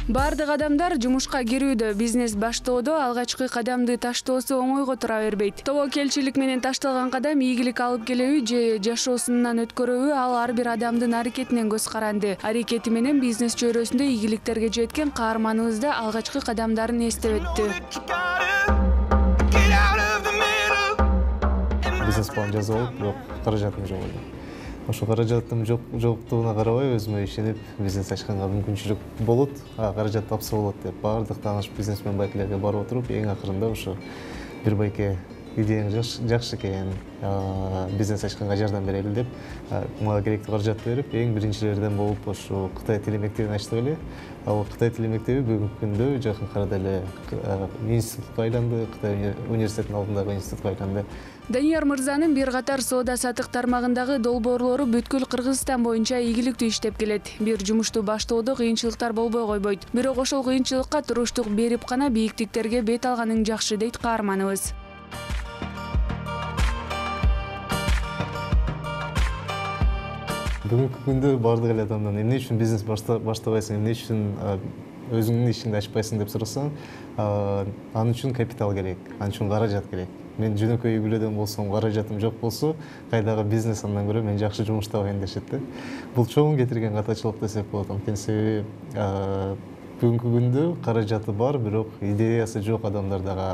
Бардык адамдар жумушка кирүүдө, бизнес баштоодо алгачкы кадамды таштоосу оңойго тура бербейт. Тобокелчилик менен ташталган кадам ийгилик алып келеби же жашоосунан өткөрөбү, ал ар бир адамдын аракетинен көз каранды. Аракети менен бизнес чөйрөсүндө ийгиликтерге жеткен каарманыбыз да алгачкы кадамдарын эстеп өттү. Бизнес план жазып алып, бирок каражатым жок эле. Ошо каражатым жоктугуна карабай өзүмө ишенип, бизнес ачканга мүмкүнчүлүк болот, каражат тапса болот деп баардык тааныш бизнесмен байкелерге барып отуруп, эң акырында ошо бир байке идеяң жакшы экен, бизнес ачканга жардам берели деп, мага керектүү каражатты берип, эң биринчилерден болуп ошо Кытай тил мектебин ачтык эле. Ал Кытай тил мектеби бүгүнкү күндө жакын арада эле институтка айланды, Кытай университетинин алдындагы институтка айланды. Данияр мырзанын бир катар соода-саттык тармагындагы долбоорлору бүткүл Кыргызстан боюнча ийгиликтүү иштеп келет. Бир жумушту баштоодо кыйынчылыктар болбой койбойт. Бирок ошол кыйынчылыкка туруштук берип гана бийиктиктерге бет алганың жакшы дейт каарманыбыз. Бүгүнкү күндө бардык эле адамдан эмне үчүн бизнес баштабайсың, эмне үчүн өзүңдүн ишиңди ачпайсың деп сурасаң, ал үчүн капитал керек, ал үчүн каражат керек. Мен жөнөкөй үй бүлөдөн болсом, каражатым жок болсо, кайдагы бизнес андан көрө мен жакшы жумуш табайын дешет да. Бул чоң кетирген катачылык десек болот. Анткени себеби бүгүнкү күндө каражаты бар, бирок идеясы жок адамдар дагы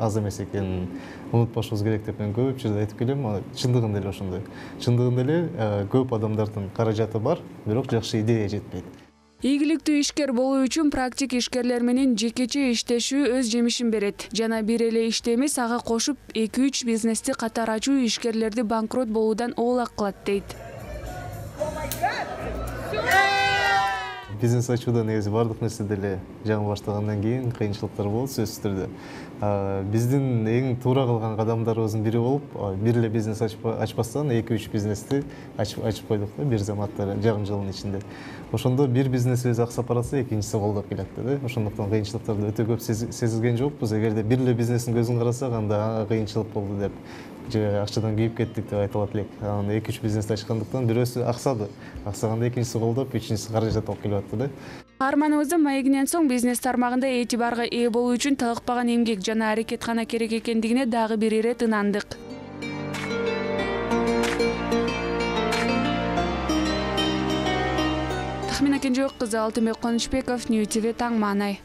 аз эмес экенин унутпашыбыз керек деп мен көп жерде айтып келем. Чындыгында эле ошондой. Чындыгында эле көп адамдардын каражаты бар, бирок жакшы идея жетпейт. Ийгиликтүү ишкер болуу үчүн практик ишкерлер менен жекече иштешүү өз жемишин берет. Жана бир эле ишти эмес, ага кошуп 2-3 бизнести катар ачуу ишкерлерди банкрот болуудан оолак кылат дейт. Бизнес ачууда негизи бардык нерседе эле жаңы баштагандан кийин кыйынчылыктар болот сөзсүз түрдө. Биздин эң туура кылган кадамдарыбыздын бири болуп, бир эле бизнес ачпастан 2-3 бизнести ачып койдук да бир заматта жарым жылдын ичинде. Ошондо бир бизнесибиз аксап баратса, экинчиси колдоп келет да. Ошондуктан кыйынчылыктарды өтө көп сезилген жокпуз. Эгерде бир эле бизнестин көзүн карасак, анда кыйынчылык болду деп, же акчадан күйүп кеттик деп айта алат элек. Анда 2-3 бизнес ачкандыктан бирөөсү аксады. Аксаганда экинчиси колдоп, үчүнчүсү каражат алып келип атты да. Каарманыбыздын маегинен соң бизнес тармагында этибарга ээ болуу үчүн талыкпаган эмгек жана аракет гана керек экендигине дагы бир ирет ынандык. Тахмина Кенжебек кызы, Алтынбек Конучбеков, Нью ТВ, Таң Маанай.